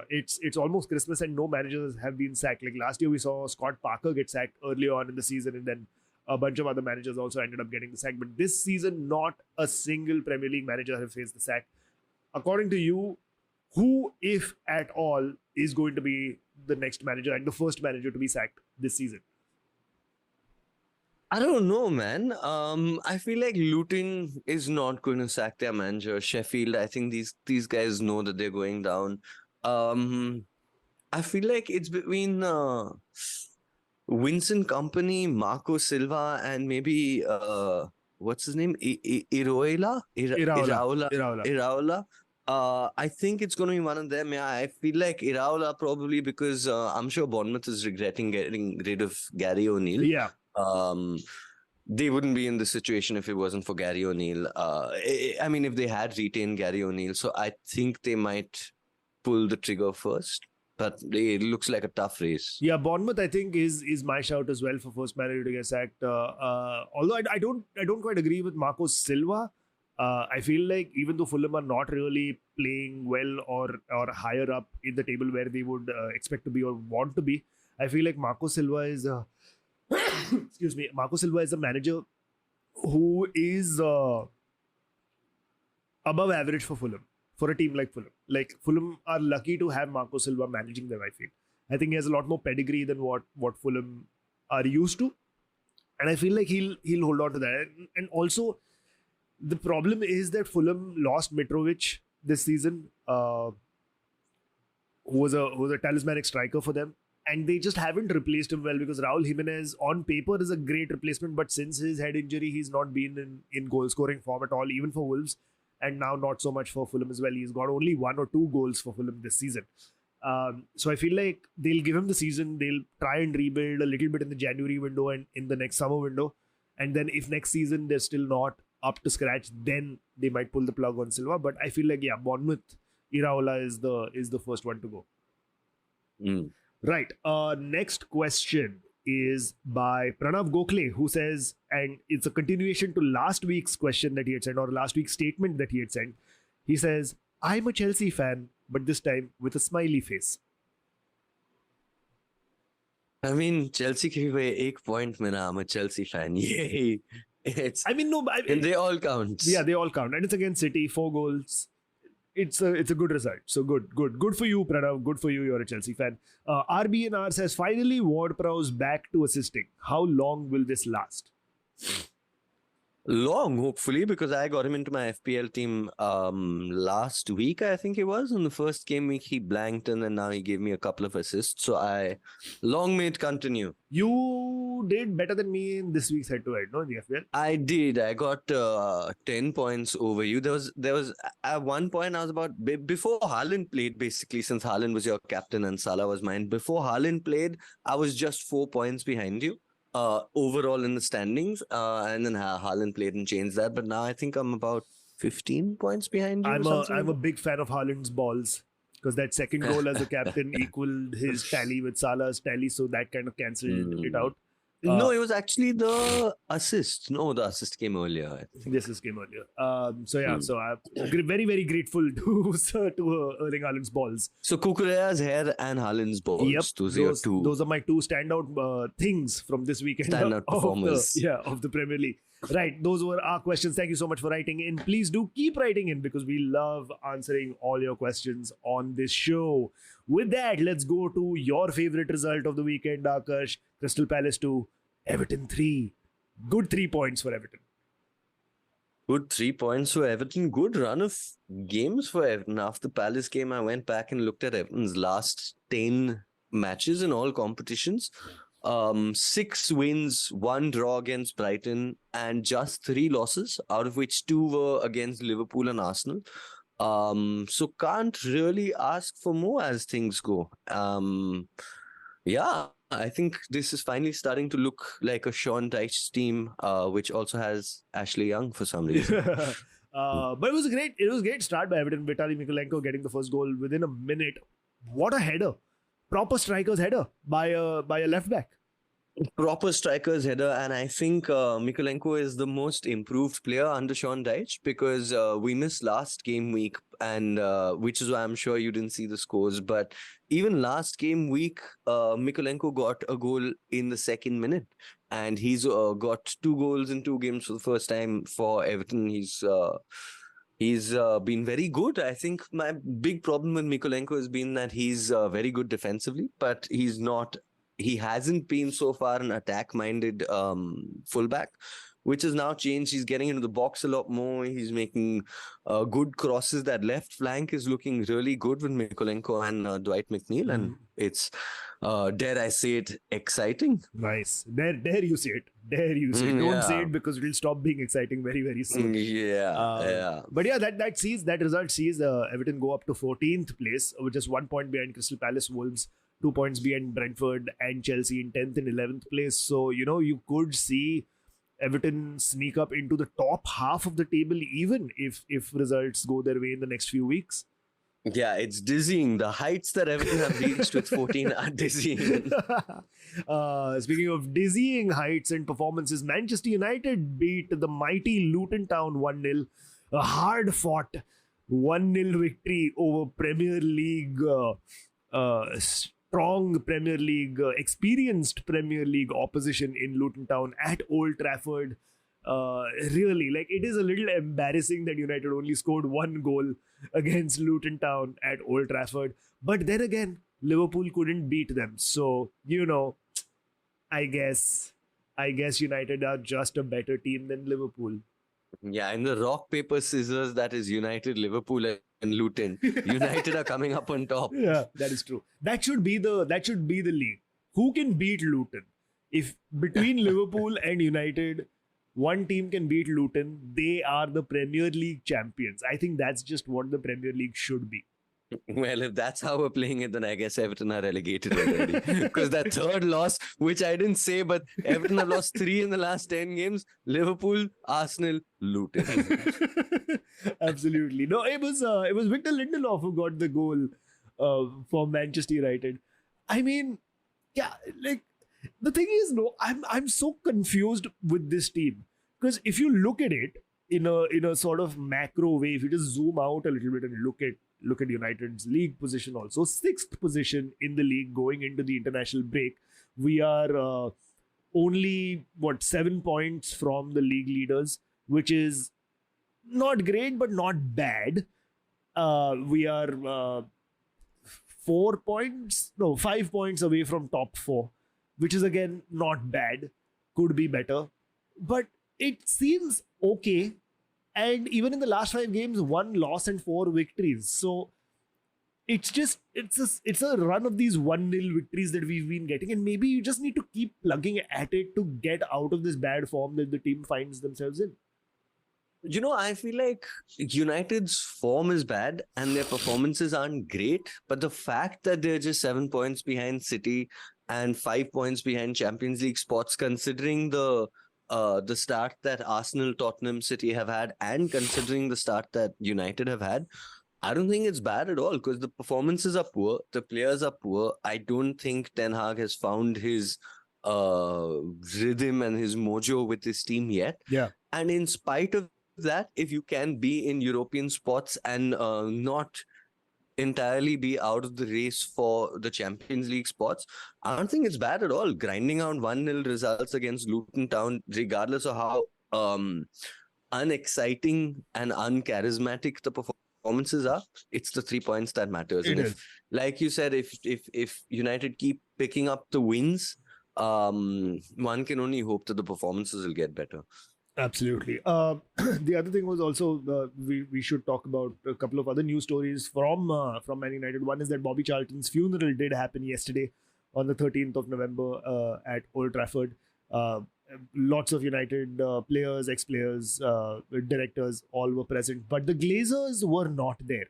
it's almost Christmas and no managers have been sacked. Like last year we saw Scott Parker get sacked early on in the season and then a bunch of other managers also ended up getting the sack. But this season, not a single Premier League manager have faced the sack. According to you, who, if at all, is going to be the next manager and the first manager to be sacked this season? I don't know, man. I feel like Luton is not going to sack their manager. Sheffield, I think these guys know that they're going down. I feel like it's between Vincent Kompany, Marco Silva, and maybe what's his name? Iraola. I think it's going to be one of them. Yeah, I feel like Iraola probably because I'm sure Bournemouth is regretting getting rid of Gary O'Neill. Yeah. They wouldn't be in this situation if it wasn't for Gary O'Neill. I mean, if they had retained Gary O'Neill, so I think they might pull the trigger first. But it looks like a tough race. Yeah, Bournemouth, I think, is my shout as well for first manager to get sacked. Although I don't quite agree with Marco Silva. I feel like even though Fulham are not really playing well or higher up in the table where they would expect to be or want to be, I feel like Marco Silva is excuse me, Marco Silva is a manager who is above average for Fulham. For a team like Fulham. Like Fulham are lucky to have Marco Silva managing them, I feel. I think he has a lot more pedigree than what Fulham are used to. And I feel like he'll hold on to that. And also, the problem is that Fulham lost Mitrovic this season, who was a talismanic striker for them. And they just haven't replaced him well because Raul Jimenez on paper is a great replacement, but since his head injury, he's not been in goal scoring form at all, even for Wolves. And now not so much for Fulham as well. He's got only 1 or 2 goals for Fulham this season. So I feel like they'll give him the season. They'll try and rebuild a little bit in the January window and in the next summer window. And then if next season they're still not up to scratch, then they might pull the plug on Silva. But I feel like, yeah, Bournemouth, Iraola is the first one to go. Right. Next question is by Pranav Gokhale, who says, and it's a continuation to last week's question that he had sent, or last week's statement that he had sent. He says, I'm a Chelsea fan, but this time with a smiley face. I mean, Chelsea ke bhai 1 point mein I'm a Chelsea fan. Yay. And they all count. Yeah, they all count. And it's against City, 4 goals. It's a good result. So good for you, Pranav. Good for you. You're a Chelsea fan. RBNR says, finally, Ward-Prowse back to assisting. How long will this last? Long, hopefully, because I got him into my FPL team last week, I think it was. In the first game week, he blanked and then now he gave me a couple of assists. So long may it continue. You did better than me in this week's head-to-head, no, in the FPL? I did. I got 10 points over you. There was at one point I was about, before Haaland played, basically, since Haaland was your captain and Salah was mine. Before Haaland played, I was just 4 points behind you. Overall in the standings, and then Haaland played and changed that. But now I think I'm about 15 points behind you. I'm a big fan of Haaland's balls. because that second goal as a captain equaled his tally with Salah's tally, so that kind of cancelled it out. No, it was actually the assist. No, the assist came earlier, I think. This came earlier. So I'm very, very grateful to Erling Haaland's balls. So Kukureya's hair and Haaland's balls. Yep, Those are your two. Those are my two standout things from this weekend. Standout performers. Of the Premier League. Right, those were our questions. Thank you so much for writing in. Please do keep writing in because we love answering all your questions on this show. With that, let's go to your favorite result of the weekend, Aakarsh. Crystal Palace 2, Everton 3. Good 3 points for Everton. Good 3 points for Everton. Good run of games for Everton. After the Palace game, I went back and looked at Everton's last 10 matches in all competitions. 6 wins, 1 draw against Brighton, and just 3 losses, out of which 2 were against Liverpool and Arsenal. So can't really ask for more as things go. Yeah, I think this is finally starting to look like a Sean Dyche team, which also has Ashley Young for some reason. But it was a great start by Everton. Vitaly Mykolenko getting the first goal within a minute. What a header. Proper striker's header by a left back. Proper striker's header, and I think Mykolenko is the most improved player under Sean Dyche because we missed last game week, and which is why I'm sure you didn't see the scores. But even last game week, Mykolenko got a goal in the second minute, and he's got 2 goals in 2 games for the first time for Everton. He's been very good. I think my big problem with Mykolenko has been that he's very good defensively, but he hasn't been so far an attack-minded fullback, which has now changed. He's getting into the box a lot more. He's making good crosses. That left flank is looking really good with Mykolenko and Dwight McNeil, and it's, dare I say it, exciting. Nice. Dare you say it. Dare you say it. Don't say it because it'll stop being exciting very, very soon. Yeah. But yeah, that result sees Everton go up to 14th place, with just 1 point behind Crystal Palace, Wolves, 2 points behind Brentford and Chelsea in 10th and 11th place. So, you could see Everton sneak up into the top half of the table even if results go their way in the next few weeks. Yeah, it's dizzying. The heights that Everton have reached with 14 are dizzying. Speaking of dizzying heights and performances, Manchester United beat the mighty Luton Town 1-0. A hard-fought 1-0 victory over Premier League strong Premier League, experienced Premier League opposition in Luton Town at Old Trafford. Really, it is a little embarrassing that United only scored 1 goal against Luton Town at Old Trafford. But then again, Liverpool couldn't beat them. So, I guess United are just a better team than Liverpool. Yeah, in the rock, paper, scissors, that is United, Liverpool and Luton. United are coming up on top. Yeah, that is true. That should be the league. Who can beat Luton? If between Liverpool and United, one team can beat Luton, they are the Premier League champions. I think that's just what the Premier League should be. Well, if that's how we're playing it, then I guess Everton are relegated already. Because that third loss, which I didn't say, but Everton have lost 3 in the last 10 games. Liverpool, Arsenal, Luton. Absolutely. No, it was Victor Lindelof who got the goal for Manchester United. I mean, yeah, the thing is, I'm so confused with this team. Because if you look at it in a sort of macro way, if you just zoom out a little bit and look at United's league position also, 6th position in the league going into the international break. We are only 7 points from the league leaders, which is not great but not bad. We are 5 points away from top 4, which is again not bad, could be better, but it seems okay. And even in the last 5 games, 1 loss and 4 victories. So it's a run of these 1-0 victories that we've been getting. And maybe you just need to keep plugging at it to get out of this bad form that the team finds themselves in. I feel like United's form is bad and their performances aren't great. But the fact that they're just 7 points behind City and 5 points behind Champions League spots, considering the start that Arsenal, Tottenham, City have had, and considering the start that United have had, I don't think it's bad at all because the performances are poor, the players are poor. I don't think Ten Hag has found his rhythm and his mojo with his team yet. Yeah. And in spite of that, if you can be in European spots and not entirely be out of the race for the Champions League spots, I don't think it's bad at all. Grinding out 1-0 results against Luton Town, regardless of how unexciting and uncharismatic the performances are, it's the 3 points that matters. It And is. if, like you said, if United keep picking up the wins, one can only hope that the performances will get better. Absolutely. The other thing was also we should talk about a couple of other news stories from Man United. One is that Bobby Charlton's funeral did happen yesterday on the 13th of November at Old Trafford. Lots of United players, ex-players, directors, all were present, but the Glazers were not there.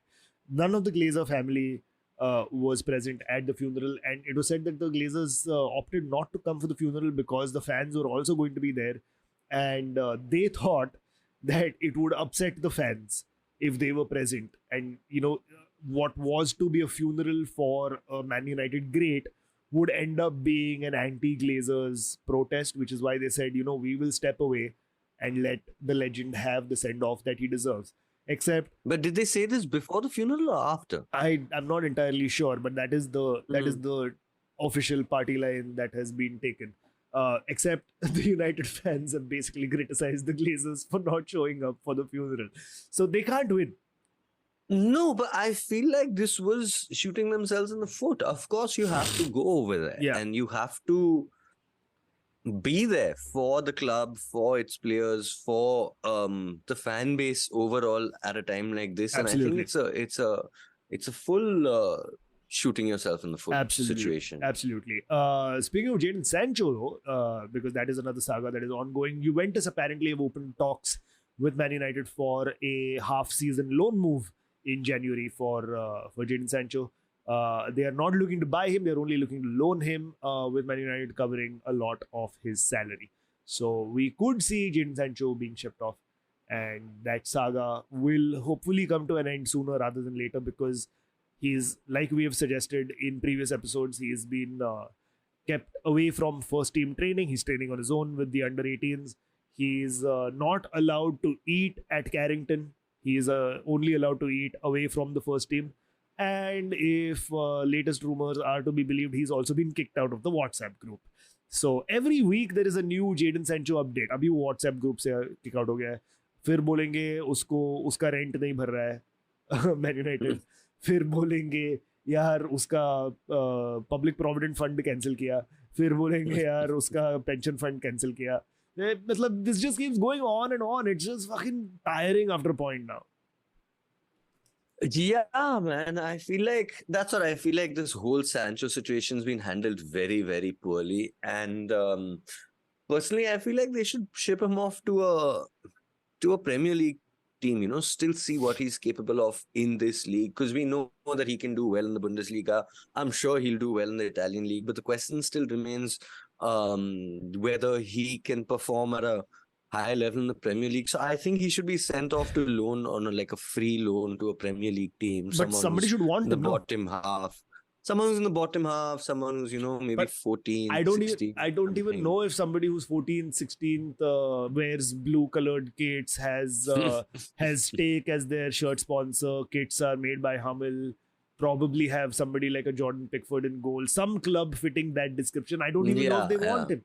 None of the Glazer family was present at the funeral, and it was said that the Glazers opted not to come for the funeral because the fans were also going to be there. And they thought that it would upset the fans if they were present. And, what was to be a funeral for a Man United great would end up being an anti-Glazers protest, which is why they said, we will step away and let the legend have the send-off that he deserves. Except... But did they say this before the funeral or after? I'm not entirely sure, but that is the official party line that has been taken. Except the United fans have basically criticized the Glazers for not showing up for the funeral. So they can't win. No, but I feel like this was shooting themselves in the foot. Of course, you have to go over there and you have to be there for the club, for its players, for the fan base overall at a time like this. Absolutely. And I think it's a full shooting yourself in the foot situation. Absolutely. Speaking of Jadon Sancho, because that is another saga that is ongoing, Juventus apparently have opened talks with Man United for a half-season loan move in January for Jadon Sancho. They are not looking to buy him; they are only looking to loan him, with Man United covering a lot of his salary. So we could see Jadon Sancho being shipped off, and that saga will hopefully come to an end sooner rather than later, because he's, like we have suggested in previous episodes, he has been kept away from first team training. He's training on his own with the under 18s. He's not allowed to eat at Carrington. He is only allowed to eat away from the first team. And if latest rumors are to be believed, he's also been kicked out of the WhatsApp group. So every week there is a new Jadon Sancho update. Abhi wo WhatsApp group se kick out ho gaya hai. फिर बोलेंगे उसका rent नहीं भर रहा है man United. फिर बोलेंगे यार उसका पब्लिक प्रोविडेंट फंड कैंसिल किया. फिर बोलेंगे यार उसका पेंशन फंड कैंसिल किया. मतलब this just keeps going on and on. It's just fucking tiring after a point now. Yeah, man. I feel like that's what I feel like. This whole Sancho situation's been handled very, very poorly. And personally, I feel like they should ship him off to a Premier League team, still see what he's capable of in this league, because we know that he can do well in the Bundesliga. I'm sure he'll do well in the Italian league, but the question still remains whether he can perform at a high level in the Premier League. So I think he should be sent off to loan on a free loan to a Premier League team. But somebody should want in the him, bottom half. Someone who's in the bottom half, someone who's, maybe But 14, I don't 16. I don't even know if somebody who's 14th, 16th, wears blue-colored kits, has Steak as their shirt sponsor, kits are made by Hummel, probably have somebody like a Jordan Pickford in goal, some club fitting that description. I don't even know if they want him.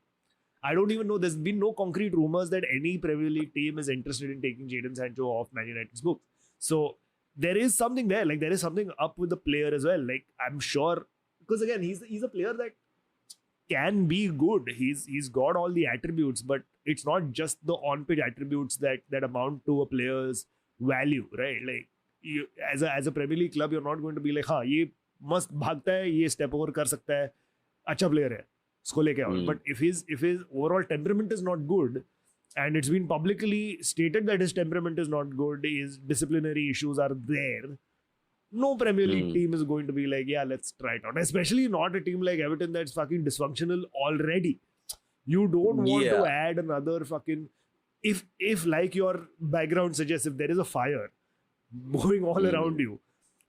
I don't even know. There's been no concrete rumors that any Premier League team is interested in taking Jadon Sancho off Man United's books. So there is something there. Like, there is something up with the player as well. Like, I'm sure, because again, he's a player that can be good. He's got all the attributes, but it's not just the on-pitch attributes that amount to a player's value, right? Like, you, as a Premier League club, you're not going to be like, ye must bhagta hai, ye step over kar sakta hai, acha player hai, usko leke aao. But if his overall temperament is not good, and it's been publicly stated that his temperament is not good, his disciplinary issues are there, no Premier League team is going to be like, yeah, let's try it out. Especially not a team like Everton that's fucking dysfunctional already. You don't want to add another fucking... If like your background suggests, if there is a fire going all around you,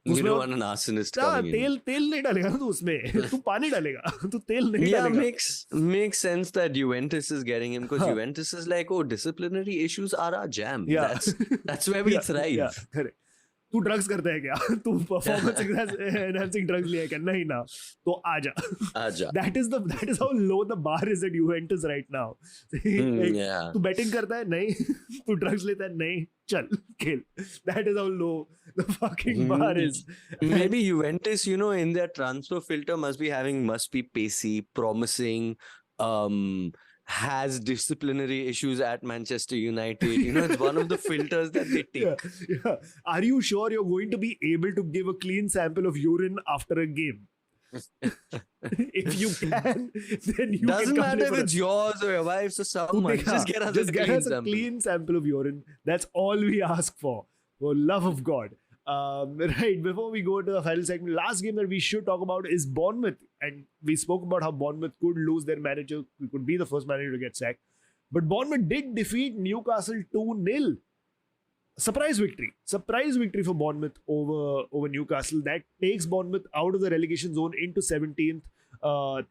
We don't want an arsonist coming in. तेल नहीं डालेगा ना तू उसमें, तू पानी डालेगा, तू तेल नहीं Yeah, डालेगा. makes sense that Juventus is getting him because Juventus is like, oh, disciplinary issues are our jam. Yeah. That's where we thrive. Yeah, correct. तू ड्रग्स करता है क्या? तू परफॉर्मेंस एनहांसिंग ड्रग्स लिया है क्या? नहीं ना, तो आजा. That is how low the bar is at Juventus right now. Yeah. तू बैटिंग करता है? नहीं. तू ड्रग्स लेता है? नहीं. चल खेल. That is how low the fucking bar is. Maybe Juventus, in their transfer filter must be pacey, promising, has disciplinary issues at Manchester United. It's one of the filters that they take. Yeah. Are you sure you're going to be able to give a clean sample of urine after a game? If you can, then you doesn't can matter if it's yours or your wife's or someone. Just get us a clean sample of urine. That's all we ask for love of God. Right, before we go to the final segment, last game that we should talk about is Bournemouth. And we spoke about how Bournemouth could lose their manager. We could be the first manager to get sacked. But Bournemouth did defeat Newcastle 2-0. Surprise victory for Bournemouth over Newcastle. That takes Bournemouth out of the relegation zone into 17th.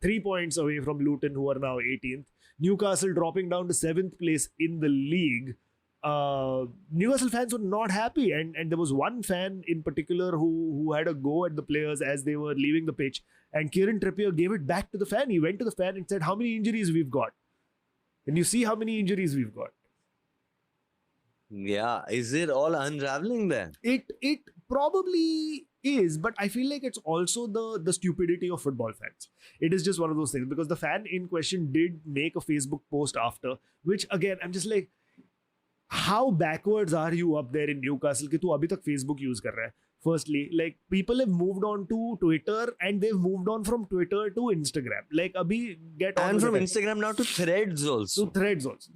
3 points away from Luton, who are now 18th. Newcastle dropping down to 7th place in the league. Newcastle fans were not happy, and there was one fan in particular who had a go at the players as they were leaving the pitch, and Kieran Trippier gave it back to the fan. He went to the fan and said, how many injuries we've got? And you see how many injuries we've got. Yeah, is it all unraveling there? It probably is, but I feel like it's also the stupidity of football fans. It is just one of those things, because the fan in question did make a Facebook post after, which again, I'm just like, how backwards are you up there in Newcastle कि तू अभी तक Facebook use कर रहा है? Firstly, like, people have moved on to Twitter and they've moved on from Twitter to Instagram. Like, abhi get on. And from Instagram now to Threads also.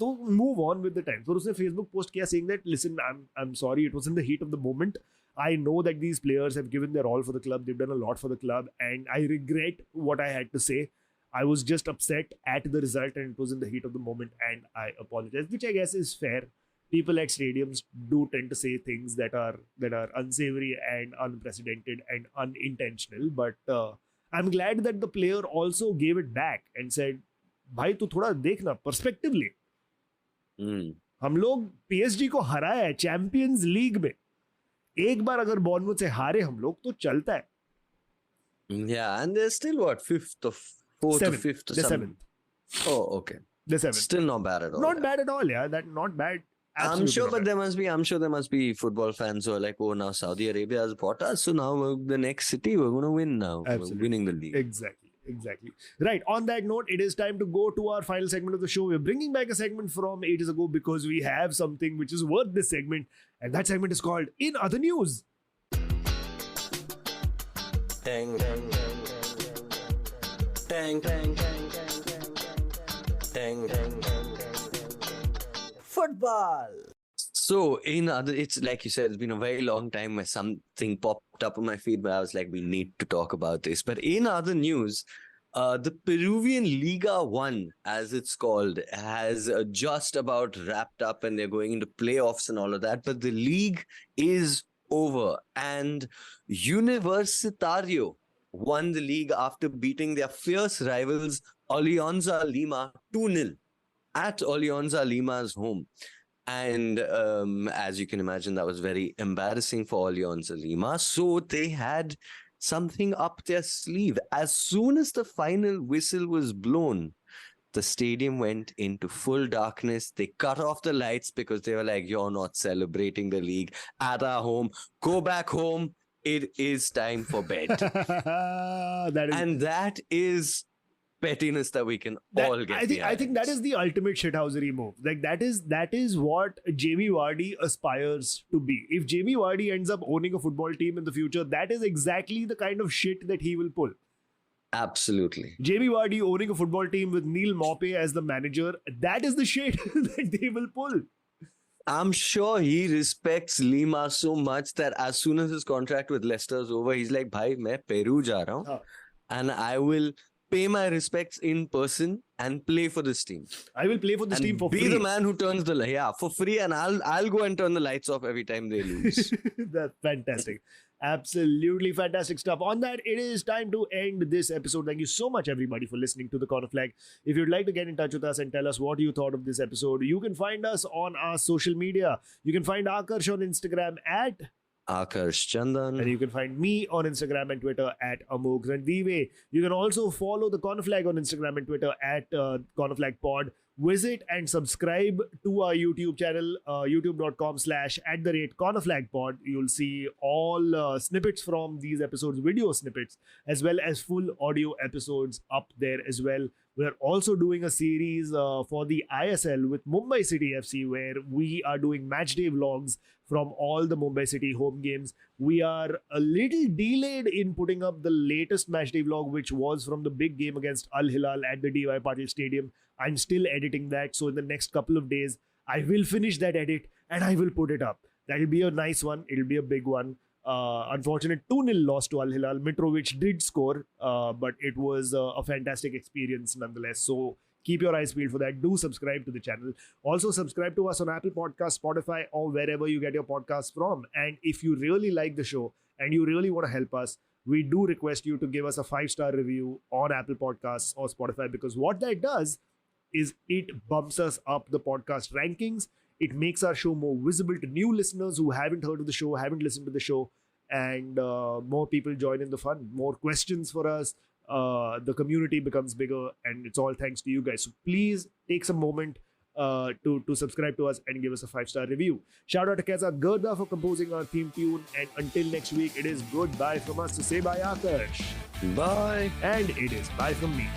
So move on with the time. So उसने Facebook post किया saying that, listen, I'm sorry, it was in the heat of the moment. I know that these players have given their all for the club. They've done a lot for the club, and I regret what I had to say. I was just upset at the result, and it was in the heat of the moment, and I apologize, which I guess is fair. People at stadiums do tend to say things that are unsavory and unprecedented and unintentional. But I'm glad that the player also gave it back and said, भाई तू थोड़ा देखना perspective ले. हम लोग PSG को हराया है चैंपियंस लीग में. एक बार अगर बॉर्नमूथ से हारे हम लोग तो चलता है. Yeah, and they're still what, 4th or 5th or something. 7th. Oh, okay. The 7th. Still not bad at all. Not bad at all, yeah. That not bad. I'm sure there must be football fans who are like, oh, now Saudi Arabia has bought us, so now the next city we're going to win now. Absolutely. We're winning the league. Exactly. Right. On that note, it is time to go to our final segment of the show. We're bringing back a segment from ages ago because we have something which is worth this segment, and that segment is called In Other News. Dang, dang, dang, dang, dang, dang, dang, football. So, it's like you said, it's been a very long time where something popped up on my feed where I was like, we need to talk about this. But in other news, the Peruvian Liga 1, as it's called, has just about wrapped up and they're going into playoffs and all of that. But the league is over, and Universitario won the league after beating their fierce rivals Alianza Lima 2-0 at Alianza Lima's home. And as you can imagine, that was very embarrassing for Alianza Lima. So they had something up their sleeve. As soon as the final whistle was blown, the stadium went into full darkness. They cut off the lights because they were like, you're not celebrating the league at our home. Go back home. It is time for bed. That is pettiness that we can all get behind. I think that is the ultimate shithousery move. Like, that is what Jamie Vardy aspires to be. If Jamie Vardy ends up owning a football team in the future, that is exactly the kind of shit that he will pull. Absolutely. Jamie Vardy owning a football team with Neil Maupay as the manager, that is the shit that they will pull. I'm sure he respects Lima so much that as soon as his contract with Leicester is over, he's like, bhai, main Peru ja raha hu, and I will pay my respects in person and play for this team. I will play for this team for free. Be the man who turns for free, and I'll go and turn the lights off every time they lose. That's fantastic. Absolutely fantastic stuff. On that, it is time to end this episode. Thank you so much, everybody, for listening to the Corner Flag. If you'd like to get in touch with us and tell us what you thought of this episode, you can find us on our social media. You can find Aakarsh on Instagram at Aakarsh Chandan. and you can find me on Instagram and Twitter at Amogh Randive. You can also follow the Corner Flag on Instagram and Twitter at Corner Flag Pod. Visit and subscribe to our YouTube channel, youtube.com/@cornerflagpod. You'll see all snippets from these episodes, video snippets, as well as full audio episodes up there as well. We're also doing a series for the ISL with Mumbai City FC, where we are doing matchday vlogs from all the Mumbai City home games. We are a little delayed in putting up the latest matchday vlog, which was from the big game against Al Hilal at the DY Patil Stadium. I'm still editing that, so in the next couple of days, I will finish that edit and I will put it up. That'll be a nice one. It'll be a big one. Unfortunate 2-0 loss to Al Hilal. Mitrovic did score, but it was a fantastic experience nonetheless. So keep your eyes peeled for that. Do subscribe to the channel. Also subscribe to us on Apple Podcasts, Spotify, or wherever you get your podcasts from. And if you really like the show and you really want to help us, we do request you to give us a 5-star review on Apple Podcasts or Spotify, because what that does is it bumps us up the podcast rankings. It makes our show more visible to new listeners who haven't heard of the show, haven't listened to the show, and more people join in the fun. More questions for us. The community becomes bigger, and it's all thanks to you guys. So please take some moment to subscribe to us and give us a 5-star review. Shout out to Keza Gurda for composing our theme tune. And until next week, it is goodbye from us to say bye, Aakarsh. Bye. And it is bye from me.